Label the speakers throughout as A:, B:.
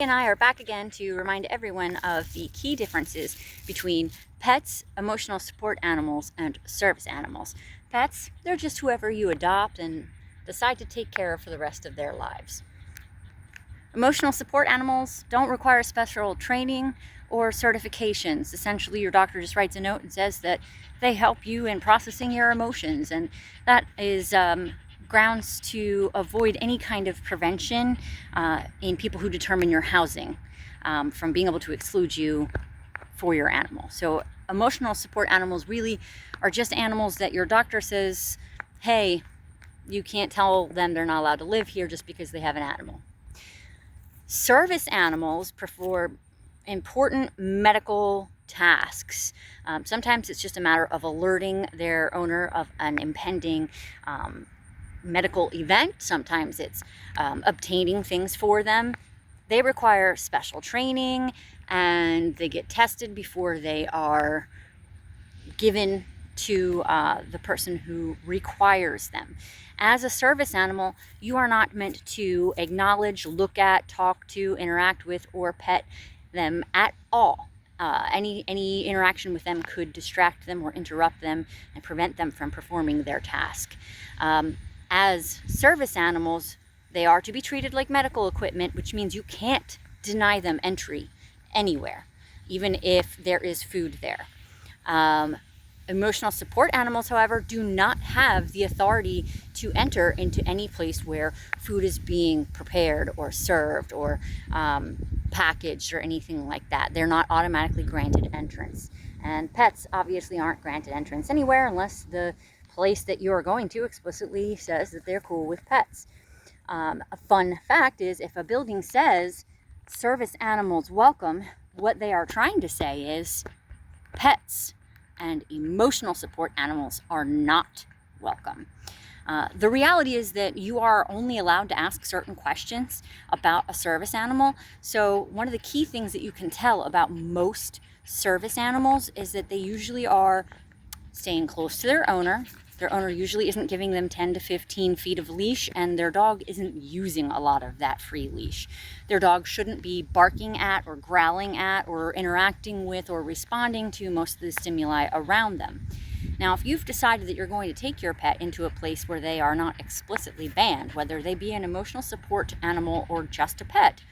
A: And I are back again to remind everyone of the key differences between pets, emotional support animals, and service animals. Pets, they're just whoever you adopt and decide to take care of for the rest of their lives. Emotional support animals don't require special training or certifications. Essentially, your doctor just writes a note and says that they help you in processing your emotions, and that is grounds to avoid any kind of prevention in people who determine your housing from being able to exclude you for your animal. So emotional support animals really are just animals that your doctor says, hey, you can't tell them they're not allowed to live here just because they have an animal. Service animals perform important medical tasks. Sometimes it's just a matter of alerting their owner of an impending medical event. Sometimes it's obtaining things for them. They require special training and they get tested before they are given to the person who requires them. As a service animal, you are not meant to acknowledge, look at, talk to, interact with, or pet them at all. Any interaction with them could distract them or interrupt them and prevent them from performing their task. As service animals, they are to be treated like medical equipment, which means you can't deny them entry anywhere, even if there is food there. Emotional support animals, however, do not have the authority to enter into any place where food is being prepared or served or packaged or anything like that. They're not automatically granted entrance. And pets obviously aren't granted entrance anywhere unless the place that you're going to explicitly says that they're cool with pets. A fun fact is, if a building says service animals welcome, what they are trying to say is pets and emotional support animals are not welcome. The reality is that you are only allowed to ask certain questions about a service animal. So one of the key things that you can tell about most service animals is that they usually are staying close to their owner. Their owner usually isn't giving them 10 to 15 feet of leash, and their dog isn't using a lot of that free leash. Their dog shouldn't be barking at or growling at or interacting with or responding to most of the stimuli around them. Now, if you've decided that you're going to take your pet into a place where they are not explicitly banned, whether they be an emotional support animal or just a pet,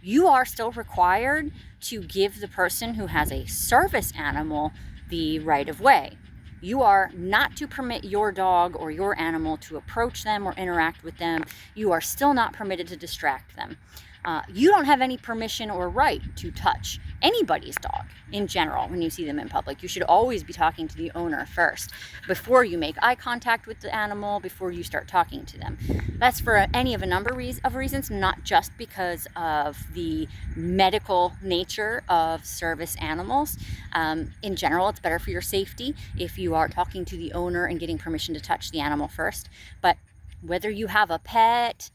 A: you are still required to give the person who has a service animal the right of way. You are not to permit your dog or your animal to approach them or interact with them. You are still not permitted to distract them. You don't have any permission or right to touch anybody's dog in general when you see them in public. You should always be talking to the owner first before you make eye contact with the animal, before you start talking to them. That's for any of a number of reasons, not just because of the medical nature of service animals. In general, it's better for your safety if you are talking to the owner and getting permission to touch the animal first. But whether you have a pet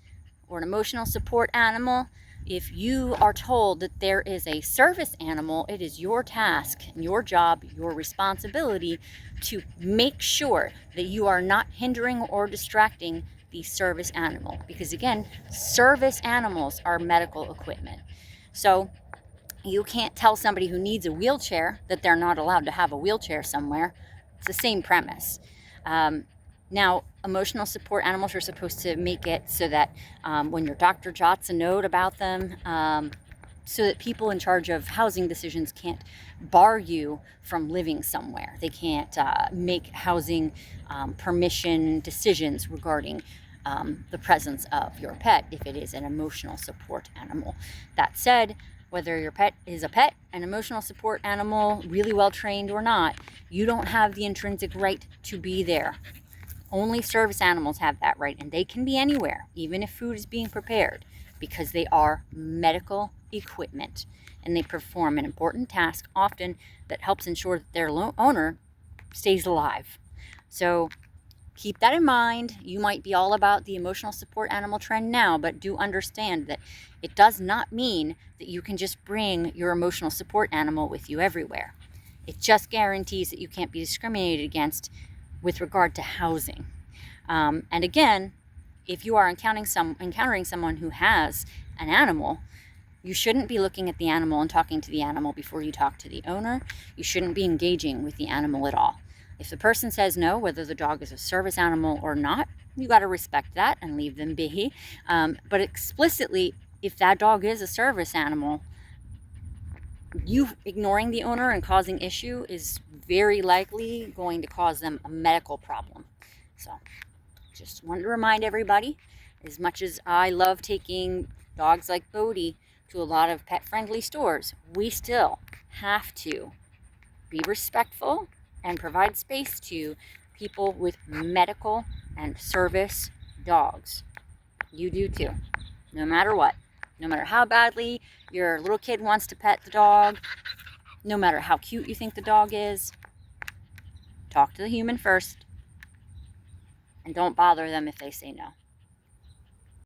A: or an emotional support animal, if you are told that there is a service animal, it is your task, your job, your responsibility to make sure that you are not hindering or distracting the service animal. Because again, service animals are medical equipment. So you can't tell somebody who needs a wheelchair that they're not allowed to have a wheelchair somewhere. It's the same premise. Now, emotional support animals are supposed to make it so that when your doctor jots a note about them, so that people in charge of housing decisions can't bar you from living somewhere. They can't make housing permission decisions regarding the presence of your pet if it is an emotional support animal. That said, whether your pet is a pet, an emotional support animal, really well trained or not, you don't have the intrinsic right to be there. Only service animals have that right, and they can be anywhere, even if food is being prepared, because they are medical equipment and they perform an important task often that helps ensure that their owner stays alive. So keep that in mind. You might be all about the emotional support animal trend now, but do understand that it does not mean that you can just bring your emotional support animal with you everywhere. It just guarantees that you can't be discriminated against with regard to housing. And again, if you are encountering someone who has an animal, You shouldn't be looking at the animal and talking to the animal before you talk to the owner. You shouldn't be engaging with the animal at all. If the person says no, whether the dog is a service animal or not, you got to respect that and leave them be. But explicitly, if that dog is a service animal, you ignoring the owner and causing issue is very likely going to cause them a medical problem. So just wanted to remind everybody, as much as I love taking dogs like Bodhi to a lot of pet-friendly stores, we still have to be respectful and provide space to people with medical and service dogs. You do too, no matter what. No matter how badly your little kid wants to pet the dog, no matter how cute you think the dog is, talk to the human first, and don't bother them if they say no.